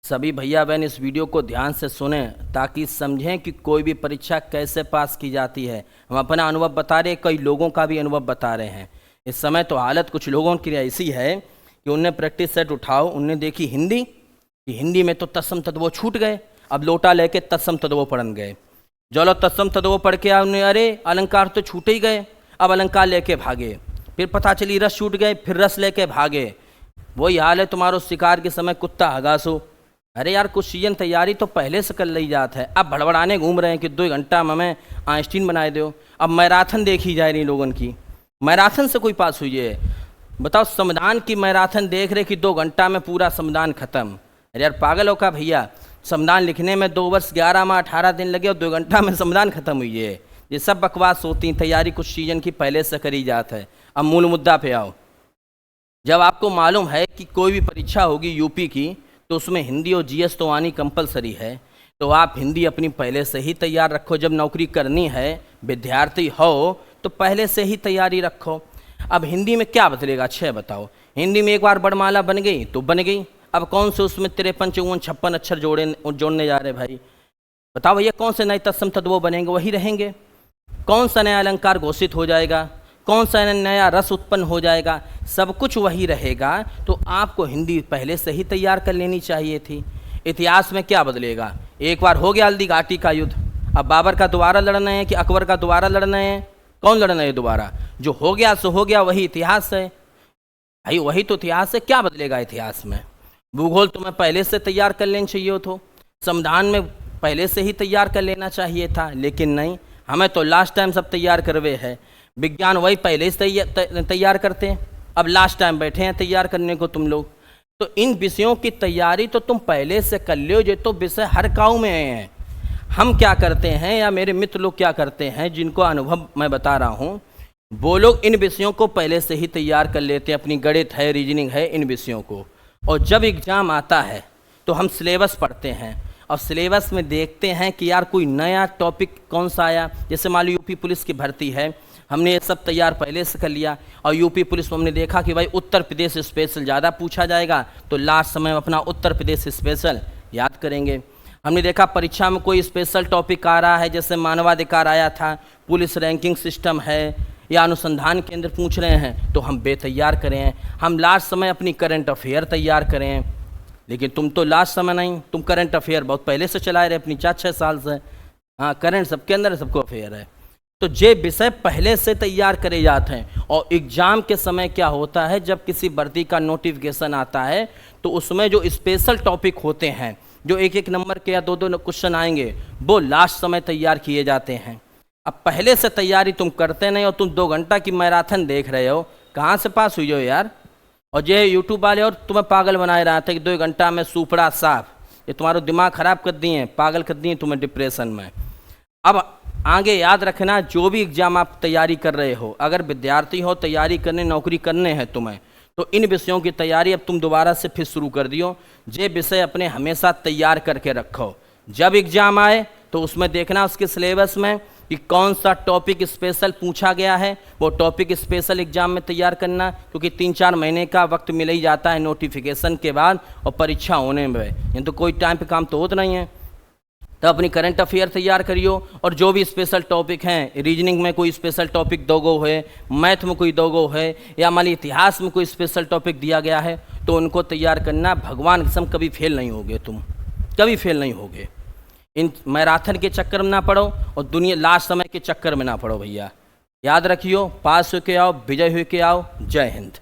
सभी भैया बहन इस वीडियो को ध्यान से सुनें ताकि समझें कि कोई भी परीक्षा कैसे पास की जाती है। हम अपना अनुभव बता रहे हैं, कई लोगों का भी अनुभव बता रहे हैं। इस समय तो हालत कुछ लोगों की ऐसी है कि उनने प्रैक्टिस सेट उठाओ, उनने देखी हिंदी कि हिंदी में तो तत्सम तद्भव छूट गए। अब लोटा लेके तत्सम तद्भव पढ़न गए। जो लोग तत्सम तद्भव पढ़ के आए उन्हें अरे अलंकार तो छूटे ही गए, अब अलंकार लेके भागे। फिर पता चली रस छूट गए, फिर रस लेके भागे। वही हाल है तुम्हारो शिकार के समय कुत्ता हगासो। अरे यार कुछ सीजन तैयारी तो पहले से कर ली जात है, अब भड़बड़ाने घूम रहे हैं कि 2 घंटा में हमें आइंस्टीन बनाए दो। अब मैराथन देखी जाए रही लोगों की, मैराथन से कोई पास हुई है? बताओ, संविधान की मैराथन देख रहे कि 2 घंटा में पूरा संविधान खत्म। अरे यार पागल हो का भैया, संविधान लिखने में 2 वर्ष 11 माह 18 दिन लगे और 2 घंटा में संविधान खत्म हुई है। ये सब बकवास होती, तैयारी कुछ सीजन की पहले से करी जात है। अब मूल मुद्दा पे आओ। जब आपको मालूम है कि कोई भी परीक्षा होगी यूपी की तो उसमें हिंदी और जीएस तो आनी कंपलसरी है, तो आप हिंदी अपनी पहले से ही तैयार रखो। जब नौकरी करनी है, विद्यार्थी हो तो पहले से ही तैयारी रखो। अब हिंदी में क्या बदलेगा? 6 बताओ। हिंदी में एक बार वर्णमाला बन गई तो बन गई। अब कौन से उसमें 53, 54, 56 अक्षर जोड़ने जा रहे भाई? बताओ भैया, कौन से नए तत्सम तद्भव बनेंगे? वही रहेंगे। कौन सा नया अलंकार घोषित हो जाएगा? कौन सा नया रस उत्पन्न हो जाएगा? सब कुछ वही रहेगा। तो आपको हिंदी पहले से ही तैयार कर लेनी चाहिए थी। इतिहास में क्या बदलेगा? एक बार हो गया हल्दी घाटी का युद्ध, अब बाबर का दोबारा लड़ना है कि अकबर का दोबारा लड़ना है? कौन लड़ना है दोबारा? जो हो गया सो हो गया, वही इतिहास है भाई, वही तो इतिहास है। क्या बदलेगा इतिहास में? भूगोल तुम्हें पहले से तैयार कर लेना चाहिए तो, संविधान में पहले से ही तैयार कर लेना चाहिए था, लेकिन नहीं, हमें तो लास्ट टाइम सब तैयार करवे है। विज्ञान वही पहले से तैयार करते हैं, अब लास्ट टाइम बैठे हैं तैयार करने को तुम लोग। तो इन विषयों की तैयारी तो तुम पहले से कर लो, जो तो विषय हर गाँव में हैं। हम क्या करते हैं या मेरे मित्र लोग क्या करते हैं, जिनको अनुभव मैं बता रहा हूँ, वो लोग इन विषयों को पहले से ही तैयार कर लेते हैं। अपनी गणित है, रीजनिंग है, इन विषयों को। और जब एग्ज़ाम आता है तो हम सिलेबस पढ़ते हैं और सिलेबस में देखते हैं कि यार कोई नया टॉपिक कौन सा आया। जैसे मान लो यूपी पुलिस की भर्ती है, हमने ये सब तैयार पहले से कर लिया और यूपी पुलिस में हमने देखा कि भाई उत्तर प्रदेश स्पेशल ज़्यादा पूछा जाएगा, तो लास्ट समय में अपना उत्तर प्रदेश स्पेशल याद करेंगे। हमने देखा परीक्षा में कोई स्पेशल टॉपिक आ रहा है, जैसे मानवाधिकार आया था, पुलिस रैंकिंग सिस्टम है या अनुसंधान केंद्र पूछ रहे हैं, तो हम बेतैयार करें। हम लास्ट समय अपनी करंट अफेयर तैयार करें। लेकिन तुम तो लास्ट समय नहीं, तुम करंट अफेयर बहुत पहले से चला रहे अपनी 4-6 साल से। हाँ, करंट सबके अंदर है, सबको अफेयर है। तो ये विषय पहले से तैयार करे जाते हैं। और एग्ज़ाम के समय क्या होता है, जब किसी भर्ती का नोटिफिकेशन आता है तो उसमें जो स्पेशल टॉपिक होते हैं, जो 1-1 नंबर के या 2-2 क्वेश्चन आएंगे, वो लास्ट समय तैयार किए जाते हैं। अब पहले से तैयारी तुम करते नहीं और तुम 2 घंटा की मैराथन देख रहे हो, कहाँ से पास हुई हो यार? और ये यूट्यूब वाले और तुम्हें पागल बनाए रहा था कि 2 घंटा में सूपड़ा साफ। ये तुम्हारा दिमाग ख़राब कर दिए, पागल कर दिए तुम्हें डिप्रेशन में। अब आगे याद रखना, जो भी एग्ज़ाम आप तैयारी कर रहे हो, अगर विद्यार्थी हो, तैयारी करने, नौकरी करने हैं तुम्हें, तो इन विषयों की तैयारी अब तुम दोबारा से फिर शुरू कर दियो। ये विषय अपने हमेशा तैयार करके रखो। जब एग्ज़ाम आए तो उसमें देखना उसके सिलेबस में कि कौन सा टॉपिक स्पेशल पूछा गया है, वो टॉपिक स्पेशल एग्ज़ाम में तैयार करना, क्योंकि 3-4 महीने का वक्त मिल ही जाता है नोटिफिकेशन के बाद और परीक्षा होने में। ये तो कोई टाइम पे काम तो होता नहीं है। तो अपनी करंट अफेयर तैयार करियो और जो भी स्पेशल टॉपिक हैं, रीजनिंग में कोई स्पेशल टॉपिक 2 गो है, मैथ में कोई 2 गो है, या मान ली इतिहास में कोई स्पेशल टॉपिक दिया गया है, तो उनको तैयार करना। भगवान कसम कभी फेल नहीं होगे तुम, कभी फेल नहीं होगे। इन मैराथन के चक्कर में ना पड़ो और दुनिया लास्ट समय के चक्कर में ना पड़ो भैया। याद रखियो, पास होके आओ, विजय होके आओ। जय हिंद।